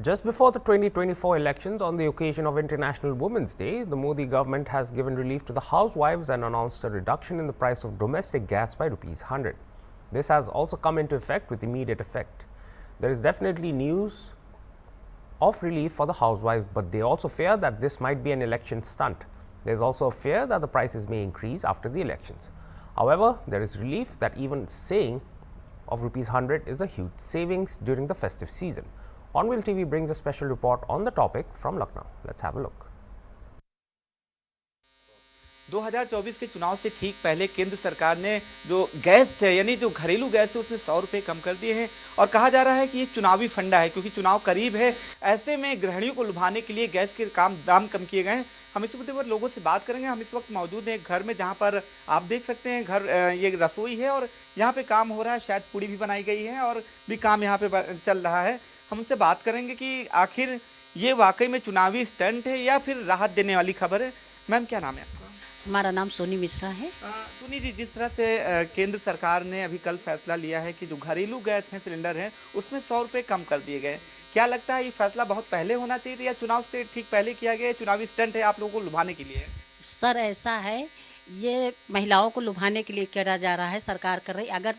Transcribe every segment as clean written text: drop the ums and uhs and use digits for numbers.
Just before the 2024 elections, on the occasion of International Women's Day, the Modi government has given relief to the housewives and announced a reduction in the price of domestic gas by ₹100. This has also come into effect with immediate effect. There is definitely news of relief for the housewives, but they also fear that this might be an election stunt. There is also a fear that the prices may increase after the elections. However, there is relief that even saying of ₹100 is a huge savings during the festive season. Onville TV brings a special report on the topic from Lucknow. Let's have a look. 2024 के चुनाव से ठीक पहले केंद्र सरकार ने जो gas थे यानी जो घरेलू गैस है उसमें ₹100 कम कर दिए हैं और कहा जा रहा है कि ये चुनावी फंडा है क्योंकि चुनाव करीब है। ऐसे में गृहिणियों को लुभाने के लिए गैस के दाम कम किए गए हैं। हम इस मुद्दे पर लोगों से बात करेंगे। हम इस वक्त मौजूद हैं एक घर में जहां पर आप देख सकते हैं घर ये रसोई है और यहाँ पे काम हो रहा है, शायद पूड़ी भी बनाई गई है और भी काम यहाँ पे चल रहा है। हम उनसे बात करेंगे कि आखिर ये वाकई में चुनावी स्टंट है या फिर राहत देने वाली खबर है। मैम क्या नाम है आपका? हमारा नाम सोनी मिश्रा है। सुनी जी, जिस तरह से केंद्र सरकार ने अभी कल फैसला लिया है कि जो घरेलू गैस हैं सिलेंडर हैं उसमें ₹100 कम कर दिए गए, क्या लगता है ये फैसला बहुत पहले होना चाहिए था या चुनाव से ठीक पहले किया गया? चुनावी स्टंट है आप लोगों को लुभाने के लिए? सर ऐसा है, ये महिलाओं को लुभाने के लिए किया जा रहा है, सरकार कर रही। अगर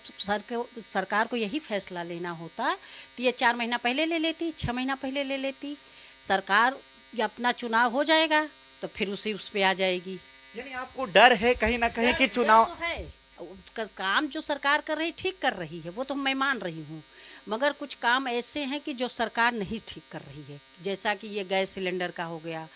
सरकार को यही फैसला लेना होता तो ये 4 महीना पहले ले लेती, 6 महीना पहले ले लेती। सरकार अपना चुनाव हो जाएगा तो फिर उस पे आ जाएगी। यानी आपको डर है कहीं ना कहीं कि चुनाव तो है, उसका काम जो सरकार कर रही ठीक कर रही है, वो तो मैं मान रही हूँ, मगर कुछ काम ऐसे हैं कि जो सरकार नहीं ठीक कर रही है। जैसा कि ये गैस सिलेंडर का हो गया,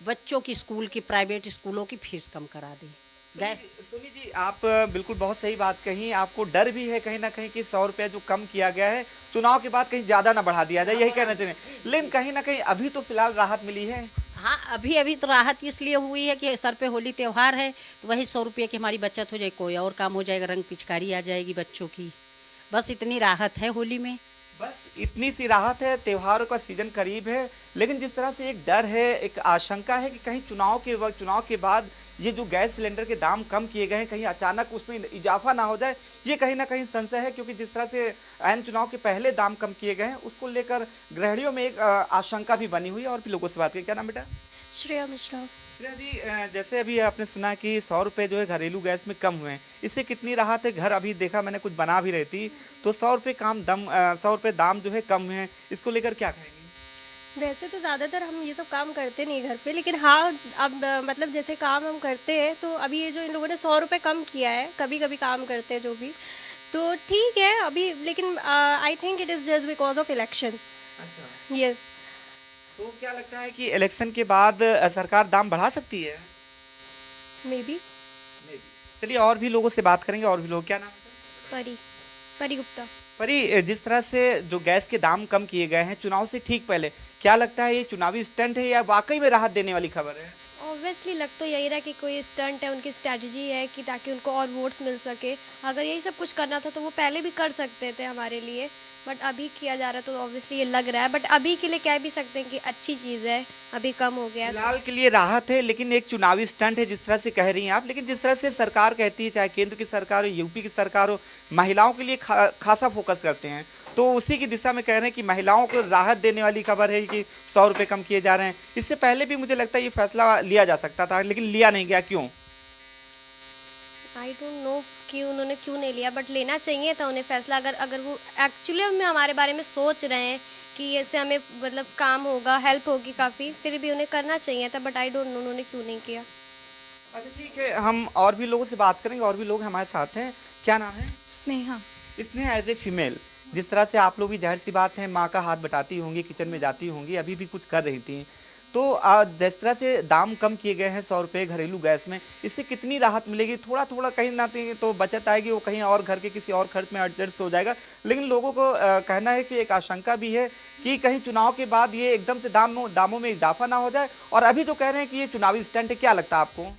बच्चों की स्कूल की प्राइवेट स्कूलों की फीस कम करा दी। सुनी जी, आप बिल्कुल बहुत सही बात कही। आपको डर भी है कहीं ना कहीं कि ₹100 जो कम किया गया है चुनाव के बाद कहीं ज़्यादा ना बढ़ा दिया जाए, यही कहना चाहिए। लेकिन कहीं ना कहीं अभी तो फिलहाल राहत मिली है। हाँ, अभी तो राहत इसलिए हुई है कि सर पे होली त्यौहार है तो वही ₹100 की हमारी बचत हो जाए, कोई और काम हो जाएगा, रंग पिचकारी आ जाएगी बच्चों की, बस इतनी राहत है होली में। बस इतनी सी राहत है, त्योहारों का सीजन करीब है। लेकिन जिस तरह से एक डर है, एक आशंका है कि कहीं चुनाव के वक्त, चुनाव के बाद ये जो गैस सिलेंडर के दाम कम किए गए हैं कहीं अचानक उसमें इजाफा ना हो जाए, ये कहीं ना कहीं संशय है। क्योंकि जिस तरह से ऐन चुनाव के पहले दाम कम किए गए हैं उसको लेकर गृहिणियों में एक आशंका भी बनी हुई है। और भी लोगों से बात करें। क्या नाम बेटा? श्रेया मिश्रा। श्रेया जी, जैसे अभी आपने सुना कि ₹100 जो है घरेलू गैस में कम हुए हैं, इससे कितनी राहत है? घर अभी देखा मैंने कुछ बना भी रही थी तो ₹100 दाम जो है कम हुए हैं, इसको लेकर क्या कहेंगे? वैसे तो ज़्यादातर हम ये सब काम करते नहीं घर पे, लेकिन हाँ अब मतलब जैसे काम हम करते हैं तो अभी ये जो इन लोगों ने ₹100 कम किया है, कभी कभी काम करते हैं जो भी, तो ठीक है अभी। लेकिन I think it is just because of elections. अच्छा, यस। तो क्या लगता है कि इलेक्शन के बाद सरकार दाम बढ़ा सकती है? May be. चलिए और भी लोगों से बात करेंगे। और भी लोग, क्या नाम है? परी गुप्ता। परी, जिस तरह से जो गैस के दाम कम किए गए हैं चुनाव से ठीक पहले, क्या लगता है ये चुनावी स्टंट है या वाकई में राहत देने वाली खबर है? ऑब्वियसली लग तो यही रहा कि कोई स्टंट है, उनकी स्ट्रैटेजी है कि ताकि उनको और वोट्स मिल सके। अगर यही सब कुछ करना था तो वो पहले भी कर सकते थे हमारे लिए, बट अभी किया जा रहा है तो ऑब्वियसली ये लग रहा है। बट अभी के लिए कह भी सकते हैं कि अच्छी चीज़ है, अभी कम हो गया है। फिलहाल के लिए राहत है, लेकिन एक चुनावी स्टंट है जिस तरह से कह रही हैं आप। लेकिन जिस तरह से सरकार कहती है, चाहे केंद्र की सरकार हो, यूपी की सरकार हो, महिलाओं के लिए खासा फोकस करते हैं, तो उसी की दिशा में कह रहे हैं कि महिलाओं को राहत देने वाली खबर है कि ₹100 कम किए जा रहे हैं। इससे पहले भी मुझे लगता है ये फैसला लिया जा सकता था, लेकिन लिया नहीं गया, क्यों? आई डोंट नो कि उन्होंने क्यों नहीं लिया, बट लेना चाहिए था उन्हें फैसला। अगर वो एक्चुअली में हमारे बारे में सोच रहे हैं कि ऐसे हमें मतलब काम होगा, हेल्प होगी काफ़ी, फिर भी उन्हें करना चाहिए था। बट आई डोंट नो उन्होंने क्यों नहीं किया। अच्छा ठीक है, हम और भी लोगों से बात करेंगे। और भी लोग हमारे साथ हैं। क्या नाम है? Sneha. Sneha, as a female, जिस तरह से आप लोग भी जाहिर सी बात है माँ का हाथ बटाती होंगी, किचन में जाती होंगी, अभी भी कुछ कर रही थी, तो जिस तरह से दाम कम किए गए हैं ₹100 घरेलू गैस में, इससे कितनी राहत मिलेगी? थोड़ा थोड़ा कहीं ना कहीं तो बचत आएगी, वो कहीं और घर के किसी और खर्च में एडजस्ट हो जाएगा। लेकिन लोगों को कहना है कि एक आशंका भी है कि कहीं चुनाव के बाद ये एकदम से दामों में इजाफा ना हो जाए। और अभी जो कह रहे हैं कि ये चुनावी स्टंट है, क्या लगता है आपको?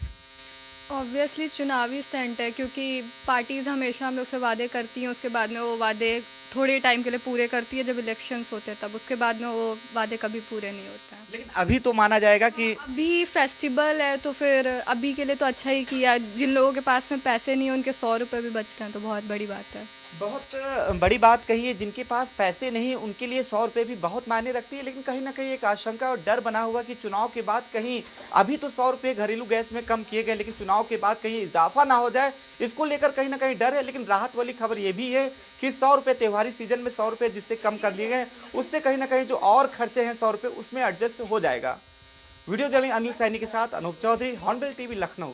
ऑब्वियसली चुनावी स्टंट है, क्योंकि पार्टीज़ हमेशा हमें उससे वादे करती हैं, उसके बाद में वो वादे थोड़े टाइम के लिए पूरे करती है जब इलेक्शंस होते हैं तब, उसके बाद में वो वादे कभी पूरे नहीं होते हैं। लेकिन अभी तो माना जाएगा कि अभी फेस्टिवल है तो फिर अभी के लिए तो अच्छा ही किया। जिन लोगों के पास में पैसे नहीं हैं उनके 100 रुपये भी बच रहे हैं तो बहुत बड़ी बात है। बहुत बड़ी बात कही है, जिनके पास पैसे नहीं उनके लिए 100 रुपये भी बहुत मायने रखती है। लेकिन कहीं ना कहीं एक आशंका और डर बना हुआ कि चुनाव के बाद कहीं अभी तो 100 रुपये घरेलू गैस में कम किए गए, लेकिन चुनाव के बाद कहीं इजाफा ना हो जाए, इसको लेकर कहीं ना कहीं डर है। लेकिन राहत वाली खबर ये भी है कि 100 रुपये त्योहारी सीजन में 100 रुपये जिससे कम कर लिए गए, उससे कहीं ना कहीं जो और खर्चे हैं 100 रुपये उसमें एडजस्ट हो जाएगा। वीडियो जर्नलिस्ट अनिल सैनी के साथ अनूप चौधरी, हॉर्नबिल टीवी, लखनऊ।